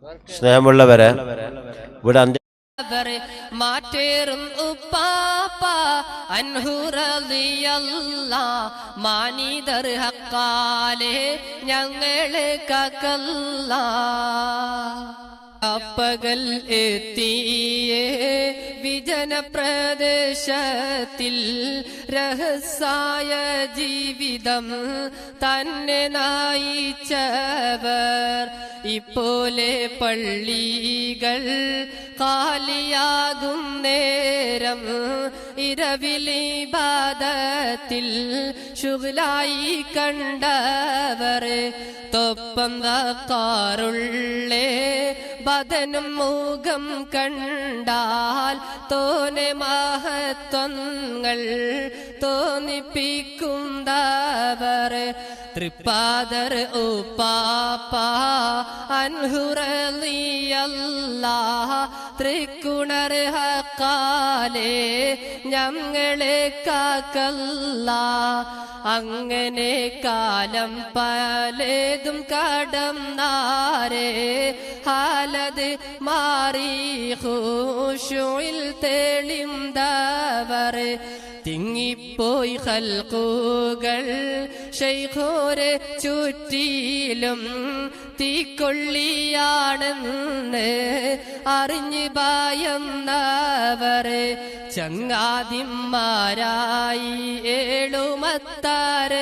സ്നേഹമുള്ളവരെ, ഇവിടെ മാറ്റേറും ഉപ്പാപ്പ അൻഹു റളിയല്ലാഹ് മാനിദർ ഹക്കാലെ ഞങ്ങളെ കാക്കല്ലാഹ്. അപ്പകൽ എത്തിയേ വിജന പ്രദേശത്തിൽ രഹസ്യായ ജീവിതം തന്നെ നയിച്ചവർ ഇപ്പോലെ പള്ളികൾ കാലിയാകും നേരം ഇരവിലിബാദത്തിൽ ശുഗ്ലായി കണ്ടവർ തൊപ്പം കാറുള്ളേ ബദനും മുഖം കണ്ടാൽ തോനെ മഹത്വങ്ങൾ തോന്നിപ്പിക്കുന്നവർ തൃപ്പാദർ ഉപ്പാപ്പ അൻഹു റളിയല്ലാഹ് തൃക്കുണർ ഹക്കാലെ ഞങ്ങളെ കാക്കല്ലാഹ്. അങ്ങനെ കാലം പലതും കടന്നാരേ ഹാലത് മാറി ഖുശൂഇൽ തെളിന്തവർ തിങ്ങിപ്പോയി ഖൽഖുകൾ ശൈഖോരെ ചുറ്റിലും തീക്കൊള്ളിയാണെന്ന് അറിഞ്ഞ് ഭയന്നവർ ചങ്ങാതിമാരായി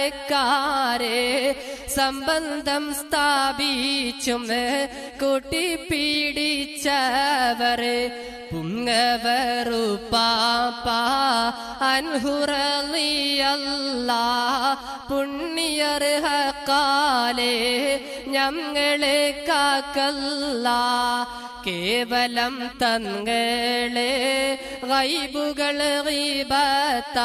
ഏഴുമത്താരക്കാരെ സംബന്ധം സ്ഥാപിച്ചും കൂട്ടിപ്പിടിച്ചവർ പുങ്ങവറുപ്പാപ്പ അൻഹു റളിയല്ലാഹ് പുണ്യർ ഹക്കാലെ ഞങ്ങളെ കാക്കല്ലാഹ്. കേവലം തങ്ങളെ ഗൈബുകൾ ഗീബത്ത